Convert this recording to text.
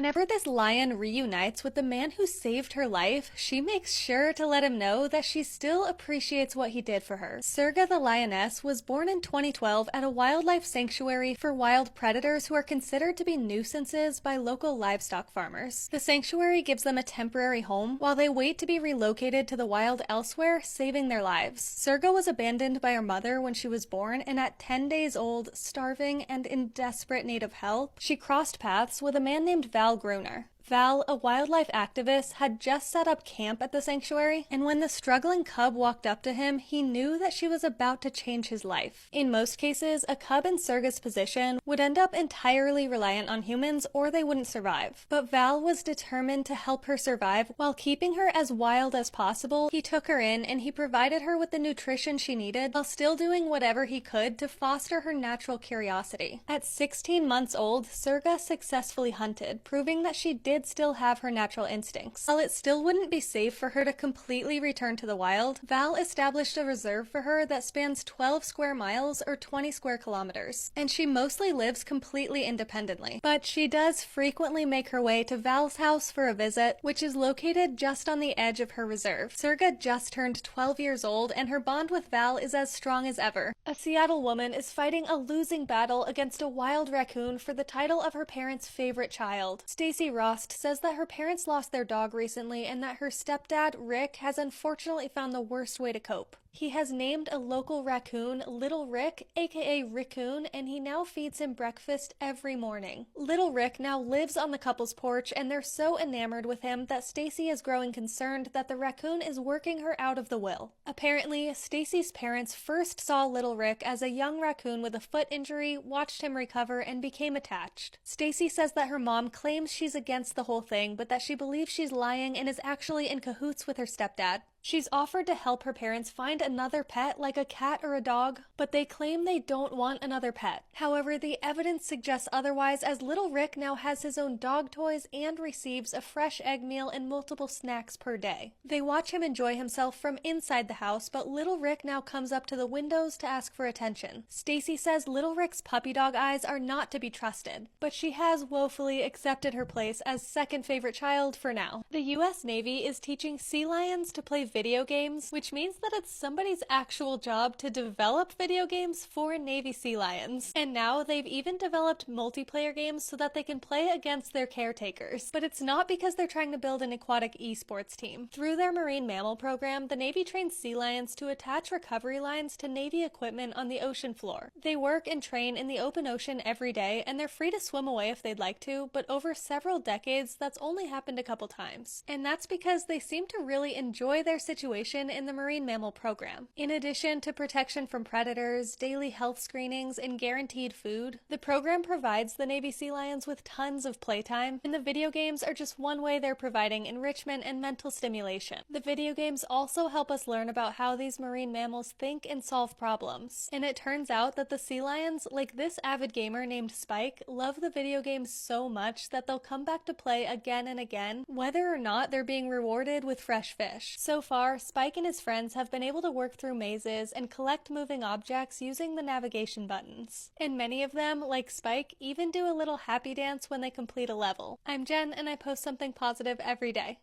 Whenever this lion reunites with the man who saved her life, she makes sure to let him know that she still appreciates what he did for her. Serga the lioness was born in 2012 at a wildlife sanctuary for wild predators who are considered to be nuisances by local livestock farmers. The sanctuary gives them a temporary home while they wait to be relocated to the wild elsewhere, saving their lives. Serga was abandoned by her mother when she was born, and at 10 days old, starving and in desperate need of help, she crossed paths with a man named Val Gruner. Val, a wildlife activist, had just set up camp at the sanctuary, and when the struggling cub walked up to him, he knew that she was about to change his life. In most cases, a cub in Serga's position would end up entirely reliant on humans or they wouldn't survive. But Val was determined to help her survive while keeping her as wild as possible. He took her in and he provided her with the nutrition she needed while still doing whatever he could to foster her natural curiosity. At 16 months old, Serga successfully hunted, proving that she did still have her natural instincts. While it still wouldn't be safe for her to completely return to the wild, Val established a reserve for her that spans 12 square miles or 20 square kilometers, and she mostly lives completely independently. But she does frequently make her way to Val's house for a visit, which is located just on the edge of her reserve. Serga just turned 12 years old, and her bond with Val is as strong as ever. A Seattle woman is fighting a losing battle against a wild raccoon for the title of her parents' favorite child. Stacy Ross says that her parents lost their dog recently and that her stepdad, Rick, has unfortunately found the worst way to cope. He has named a local raccoon Little Rick, aka Raccoon, and he now feeds him breakfast every morning. Little Rick now lives on the couple's porch, and they're so enamored with him that Stacy is growing concerned that the raccoon is working her out of the will. Apparently, Stacy's parents first saw Little Rick as a young raccoon with a foot injury, watched him recover, and became attached. Stacy says that her mom claims she's against the whole thing, but that she believes she's lying and is actually in cahoots with her stepdad. She's offered to help her parents find another pet like a cat or a dog, but they claim they don't want another pet. However, the evidence suggests otherwise, as Little Rick now has his own dog toys and receives a fresh egg meal and multiple snacks per day. They watch him enjoy himself from inside the house, but Little Rick now comes up to the windows to ask for attention. Stacy says Little Rick's puppy dog eyes are not to be trusted, but she has woefully accepted her place as second favorite child for now. The US Navy is teaching sea lions to play video games, which means that it's somebody's actual job to develop video games for Navy sea lions. And now they've even developed multiplayer games so that they can play against their caretakers. But it's not because they're trying to build an aquatic esports team. Through their marine mammal program, the Navy trains sea lions to attach recovery lines to Navy equipment on the ocean floor. They work and train in the open ocean every day, and they're free to swim away if they'd like to, but over several decades, that's only happened a couple times. And that's because they seem to really enjoy their situation in the marine mammal program. In addition to protection from predators, daily health screenings, and guaranteed food, the program provides the Navy sea lions with tons of playtime, and the video games are just one way they're providing enrichment and mental stimulation. The video games also help us learn about how these marine mammals think and solve problems. And it turns out that the sea lions, like this avid gamer named Spike, love the video games so much that they'll come back to play again and again, whether or not they're being rewarded with fresh fish. So far, Spike and his friends have been able to work through mazes and collect moving objects using the navigation buttons. And many of them, like Spike, even do a little happy dance when they complete a level. I'm Jen, and I post something positive every day.